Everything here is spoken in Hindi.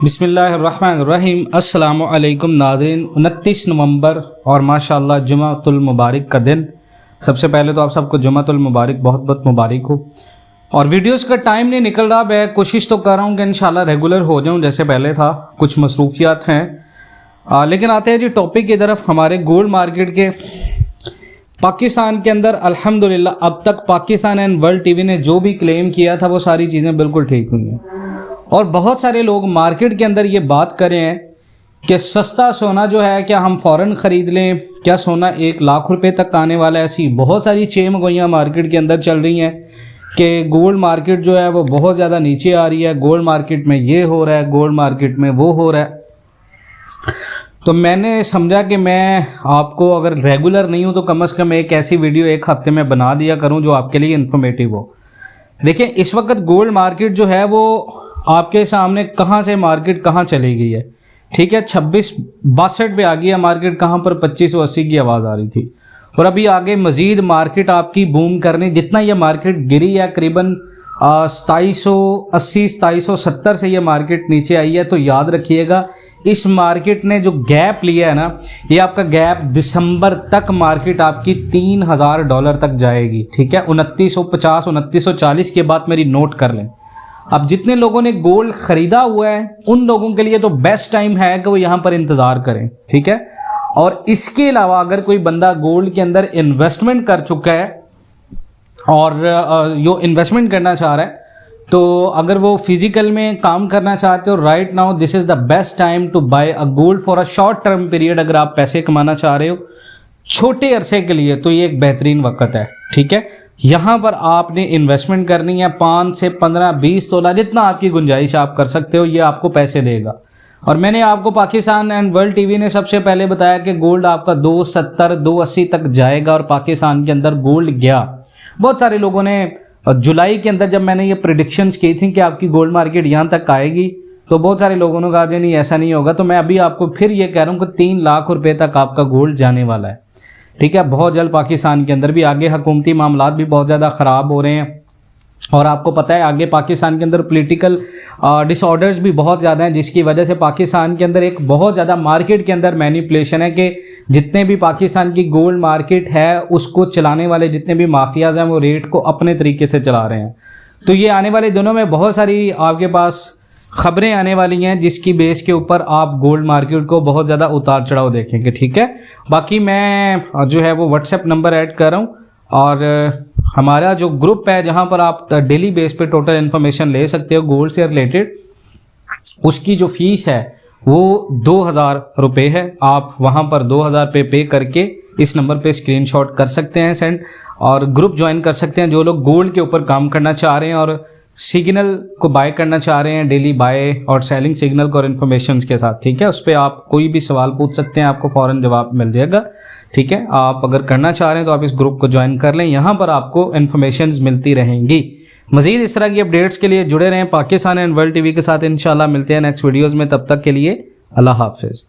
बिस्मिल्लाहिर्रहमानिर्रहीम। अस्सलामु अलैकुम नाज़रीन। 29 नवंबर और माशाअल्लाह जुमातुल मुबारक का दिन। सबसे पहले तो आप सबको जुमातुल मुबारक बहुत बहुत मुबारक हो। और वीडियोस का टाइम नहीं निकल रहा, मैं कोशिश तो कर रहा हूँ कि इंशाल्लाह रेगुलर हो जाऊँ जैसे पहले था, कुछ मसरूफियात हैं। लेकिन आते हैं जी टॉपिक की तरफ। हमारे गोल्ड मार्केट के पाकिस्तान के अंदर अल्हम्दुलिल्लाह अब तक पाकिस्तान एंड वर्ल्ड टीवी ने जो भी क्लेम किया था वो सारी चीज़ें बिल्कुल ठीक हुई हैं। और बहुत सारे लोग मार्केट के अंदर ये बात कर रहे हैं कि सस्ता सोना जो है क्या हम फ़ौरन ख़रीद लें, क्या सोना 1 लाख रुपए तक आने वाला है। ऐसी बहुत सारी चेमगोइयाँ मार्केट के अंदर चल रही हैं कि गोल्ड मार्केट जो है वो बहुत ज़्यादा नीचे आ रही है, गोल्ड मार्केट में ये हो रहा है, गोल्ड मार्केट में वो हो रहा है। तो मैंने समझा कि मैं आपको अगर रेगुलर नहीं हूँ तो कम से कम एक ऐसी वीडियो एक हफ्ते में बना दिया करूँ जो आपके लिए इन्फॉर्मेटिव हो। देखिए इस वक्त गोल्ड मार्केट जो है वो आपके सामने कहाँ से मार्केट कहाँ चली गई है, ठीक है। 2662 पे आ गई है मार्केट, कहाँ पर 2580 की आवाज़ आ रही थी। और अभी आगे मज़ीद मार्केट आपकी बूम करने, जितना ये मार्केट गिरी है करीबन 2780 2770 से ये मार्केट नीचे आई है। तो याद रखिएगा इस मार्केट ने जो गैप लिया है ना, ये आपका गैप दिसंबर तक मार्केट आपकी $3000 तक जाएगी, ठीक है। 2950 2940 के बाद मेरी नोट कर लें। अब जितने लोगों ने गोल्ड ख़रीदा हुआ है उन लोगों के लिए तो बेस्ट टाइम है कि वो यहाँ पर इंतज़ार करें, ठीक है। और इसके अलावा अगर कोई बंदा गोल्ड के अंदर इन्वेस्टमेंट कर चुका है और जो इन्वेस्टमेंट करना चाह रहा है, तो अगर वो फिजिकल में काम करना चाहते हो, right now this is the best time to buy a gold for a short term period. अगर आप पैसे कमाना चाह रहे हो छोटे अरसे के लिए तो ये एक बेहतरीन वक्त है, ठीक है। यहाँ पर आपने इन्वेस्टमेंट करनी है 5 से 15 20 तोला, जितना आपकी गुंजाइश आप कर सकते हो, ये आपको पैसे देगा। और मैंने आपको पाकिस्तान एंड वर्ल्ड टीवी ने सबसे पहले बताया कि गोल्ड आपका 270 280 तक जाएगा और पाकिस्तान के अंदर गोल्ड गया। बहुत सारे लोगों ने जुलाई के अंदर जब मैंने ये प्रेडिक्शंस की थी कि आपकी गोल्ड मार्केट यहाँ तक आएगी, तो बहुत सारे लोगों ने कहा जी नहीं ऐसा नहीं होगा। तो मैं अभी आपको फिर ये कह रहा हूँ कि 3 लाख रुपए तक आपका गोल्ड जाने वाला है, ठीक है। बहुत जल्द पाकिस्तान के अंदर भी आगे हुकूमती मामलात भी बहुत ज़्यादा ख़राब हो रहे हैं और आपको पता है आगे पाकिस्तान के अंदर पॉलिटिकल डिसऑर्डर्स भी बहुत ज़्यादा हैं, जिसकी वजह से पाकिस्तान के अंदर एक बहुत ज़्यादा मार्केट के अंदर मैनिपुलेशन है कि जितने भी पाकिस्तान की गोल्ड मार्केट है उसको चलाने वाले जितने भी माफियाज हैं वो रेट को अपने तरीके से चला रहे हैं। तो ये आने वाले दिनों में बहुत सारी आपके पास खबरें आने वाली हैं जिसकी बेस के ऊपर आप गोल्ड मार्केट को बहुत ज़्यादा उतार चढ़ाव देखेंगे, ठीक है। बाकी मैं जो है वो व्हाट्सएप नंबर ऐड कर रहा हूँ और हमारा जो ग्रुप है जहाँ पर आप डेली बेस पे टोटल इन्फॉर्मेशन ले सकते हो गोल्ड से रिलेटेड, उसकी जो फीस है वो 2000 रुपये है। आप वहाँ पर 2000 रुपये पे करके इस नंबर पे स्क्रीनशॉट कर सकते हैं सेंड, और ग्रुप ज्वाइन कर सकते हैं जो लोग गोल्ड के ऊपर काम करना चाह रहे हैं और सिग्नल को बाय करना चाह रहे हैं, डेली बाय और सेलिंग सिग्नल को और इन्फॉर्मेशन के साथ, ठीक है। उस पर आप कोई भी सवाल पूछ सकते हैं, आपको फ़ौरन जवाब मिल जाएगा, ठीक है। आप अगर करना चाह रहे हैं तो आप इस ग्रुप को ज्वाइन कर लें, यहाँ पर आपको इन्फॉर्मेशन मिलती रहेंगी। मज़ीद इस तरह की अपडेट्स के लिए जुड़े रहें पाकिस्तान एंड वर्ल्ड टीवी के साथ। इंशाल्लाह मिलते हैं नेक्स्ट वीडियोज़ में, तब तक के लिए अल्लाह हाफिज़।